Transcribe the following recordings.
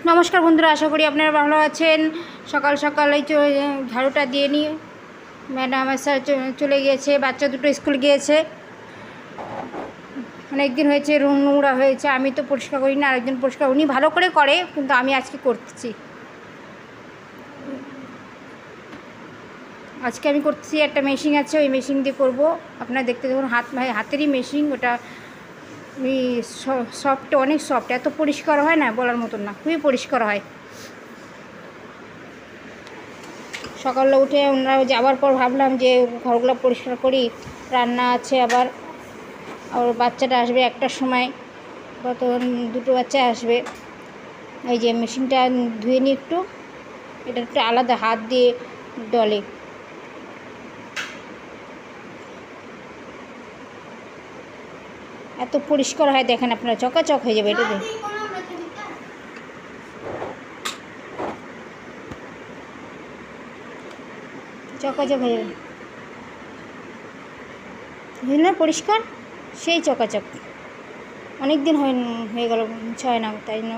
নমস্কার বন্ধুরা, আশা করি আপনারা ভালো আছেন। সকাল সকালেই ঝাড়ুটা দিয়ে নিয়ে ম্যাডাম স্যার চলে গিয়েছে, বাচ্চা দুটো স্কুল গিয়েছে। অনেক দিন হয়েছে, রুম নোংরা হয়েছে। আমি তো পরিষ্কার করি না, আরেকজন পরিষ্কার, উনি ভালো করে করে, কিন্তু আমি আজকে করতেছি। আমি করতেছি, একটা মেশিন আছে, ওই মেশিন দিয়ে করবো। আপনারা দেখতে দেখুন, হাতেরই মেশিন ওটা। সফট, অনেক সফট, এত পরিষ্কার হয় না বলার মতন না, খুবই পরিষ্কার হয়। সকালে উঠে ওনারা যাওয়ার পর ভাবলাম যে ঘরগুলো পরিষ্কার করি, রান্না আছে, আবার বাচ্চাটা আসবে একটার সময়, কত দুটো বাচ্চা আসবে। এই যে মেশিনটা ধুয়ে নিই একটু, এটা একটু আলাদা হাত দিয়ে ডলে। এত পরিষ্কার হয়, দেখেন আপনারা, চকাচক হয়ে যাবে এটা দিয়ে। চকাচক হয়ে যাবে, বুঝলেন? পরিষ্কার, সেই চকাচক। অনেক দিন হয়ে গেল, ছয় না, তাই না।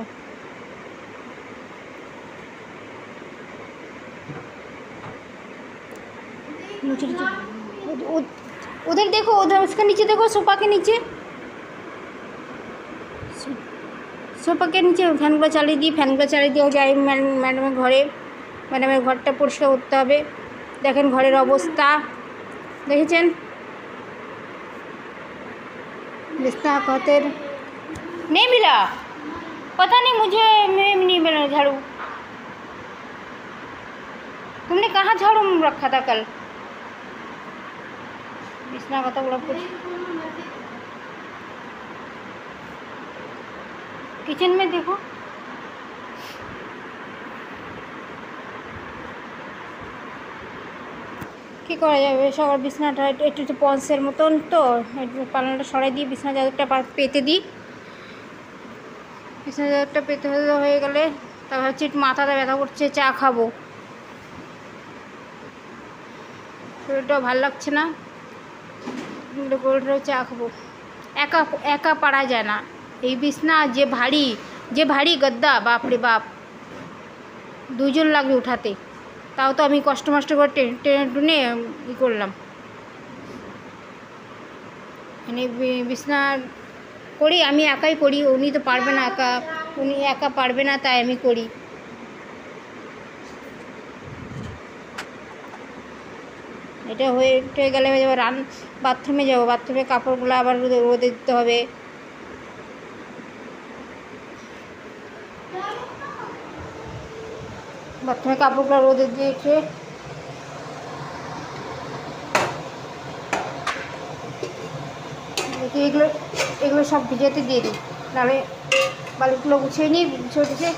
उधर देखो, उधर उसका नीचे देखो, सोफा के नीचे ফ্যানগুলো চালিয়ে দিই, যাই ম্যাডামের ঘরে। ম্যাডামের ঘরটা পরিষ্কার করতে হবে। দেখেন ঘরের অবস্থা, দেখেছেন? बिस्तर कहते नहीं मिला, पता नहीं, मुझे नहीं मिला झाड़ू। तुमने कहाँ झाड़ू रखा था कल? बिस्तर कहता बड़ा कुछ किचन में देखो। কী করা যাবে, সবার বিছানাটা একটু পন্সের মতন, তো পালনটা সরাই দিয়ে বিছানা চাদরটা পেতে দিই। বিছানা চাদরটা পেতে হয়ে গেলে তারপর হচ্ছে একটু মাথাটা ব্যথা করছে, চা খাবো। শরীরটাও ভালো লাগছে না, গোলটাও চা খাবো। একা একা পারা যায় না, এই বিছনা যে ভারী গদ্দা, বাপরে বাপ, দুজন লাগবে উঠাতে। তাও তো আমি কষ্ট করে টেনে টুনে করলাম। মানে বিছনা করি, আমি একাই করি, উনি তো পারবে না, উনি একা পারবে না, তাই আমি করি। এটা হয়ে গেলে বাথরুমে যাবো, বাথরুমে কাপড়গুলো আবার রোদে দিতে হবে। বাথরুমে কাপড়গুলো রোদে দিয়েছে, এগুলো সব ভিজাতে দিয়ে দিই, নাহলে বালিশগুলো গুছিয়ে নিই, গুছিয়ে দিতে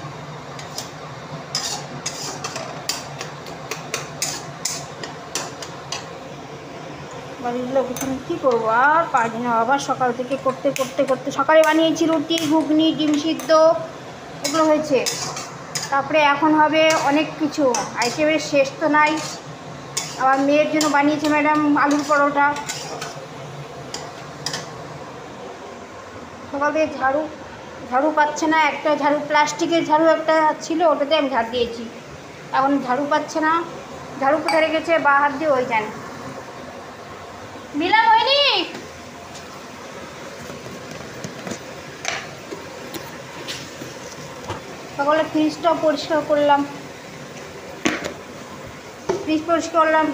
বালিশগুলো গুছিয়ে কী করবো, আর পারি না। আবার সকাল থেকে করতে সকালে বানিয়েছি রুটি, ঘুগনি, ডিম সিদ্ধ, এগুলো হয়েছে। তারপরে এখন হবে অনেক কিছু আইটেমের শেষ তো নাই। আবার মেয়ের জন্য বানিয়েছে ম্যাডাম আলুর পরোটা। সকাল থেকে ঝাড়ু পাচ্ছে না, একটা ঝাড়ু প্লাস্টিকের ঝাড়ু একটা ছিল, ওটাতে আমি ঝাড় দিয়েছি। এখন ঝাড়ু পাচ্ছে না, ঝাড়ু কোথায় রেখেছে, বা হাত দিয়ে ওই যান মিলাম হয়নি। সকালে ফ্রিজটাও পরিষ্কার করলাম,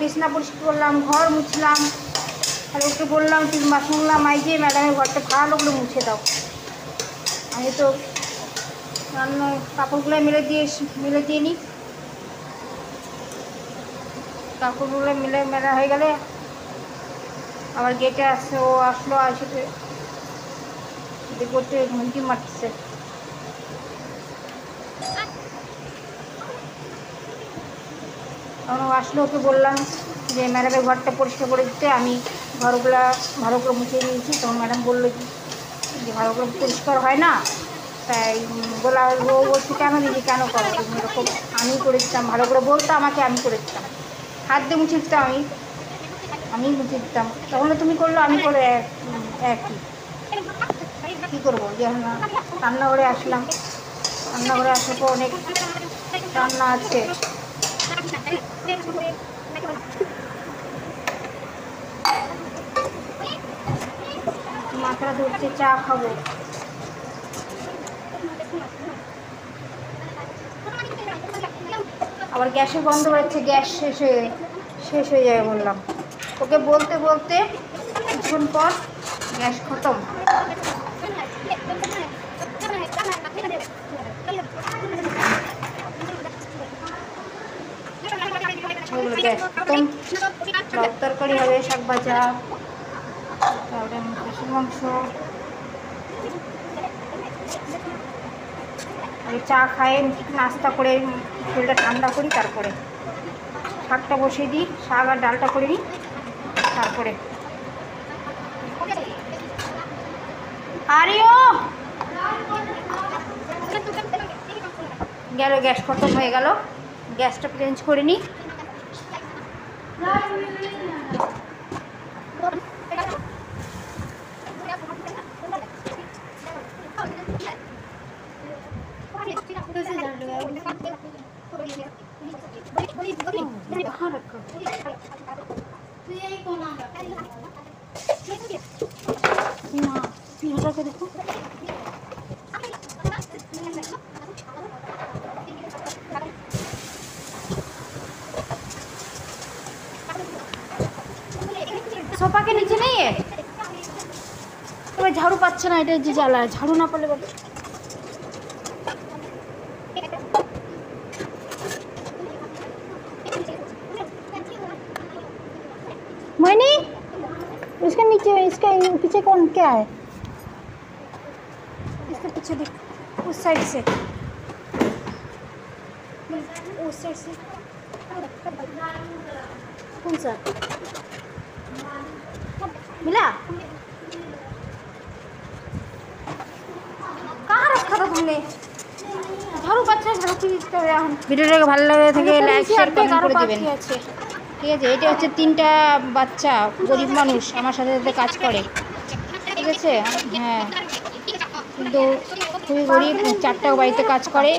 বিছনা পরিষ্কার করলাম, ঘর মুছলাম। আর ওকে বললাম তুমি বাসনগুলো মাইজে ম্যাডামের ঘরটা ভালো করে মুছে দাও। আমি তো কাপড়গুলো মেলে দিয়ে নিই। কাপড়গুলো মেলা হয়ে গেলে আবার গেটে আসলো আসতে করতে ঘুমটি মারছে। তখন আসলো, ওকে বললাম যে ম্যাডামের ঘরটা পরিষ্কার করে দিতে, আমি ঘরগুলা ভালো করে মুছে নিয়েছি। তখন ম্যাডাম বললো যে ভালো করে পরিষ্কার হয় না, তাই ও বলছে কেন দিদি, কেন করো তুমি এরকম? আমি করে দিতাম, ভালো করে বলতো আমাকে, আমি করে দিতাম, হাত দিয়ে মুছে দিতাম, আমি মুছে দিতাম। তখন তুমি করলো, আমি করে একই। কী করবো, যখন রান্নাঘরে আসলাম, রান্নাঘরে আসার পর অনেক রান্না আছে। মাথাটা ধরছে, চা খাবো। আবার গ্যাসের গন্ধ হচ্ছে, গ্যাস শেষ হয়ে যাবে বললাম ওকে, বলতে বলতে কিছুক্ষণ পর গ্যাস খতম। গ্যাস খতম, লাউ তরকারি হবে, শাক ভাজা, তারপরে খাসির মাংস। আগে চা খাই, নাস্তা করে শরীরটা ঠান্ডা করি, তারপরে শাকটা বসিয়ে দিই, শাক আর ডালটা করে নিই, তারপরে আরিও গেল, গ্যাস খতম হয়ে গেল, গ্যাসটা চেঞ্জ করে নিই। দেখো सोफा के नीचे नहीं है, तो झाड़ू पाচ্ছে না, এটা যে জ্বালা, ঝাড়ু না পারলে বলে। मोहिनी इसके नीचे, इसके पीछे कौन क्या है, इसके पीछे देख, उस साइड से, उस साइड से कौन सा मिला, कहाँ रखा था तुमने, झाड़ू पाচ্ছে, झाड़ू কি দিতে হবে এখন। ভিডিওটাকে ভালো লাগে থেকে লাইক শেয়ার কমেন্ট করে দিবেন, ঠিক আছে। এটা হচ্ছে 3টা বাচ্চা, গরিব মানুষ, আমার সাথে সাথে কাজ করে, ঠিক আছে। হ্যাঁ, কিন্তু খুবই গরিব, 4টা বাড়িতে কাজ করে।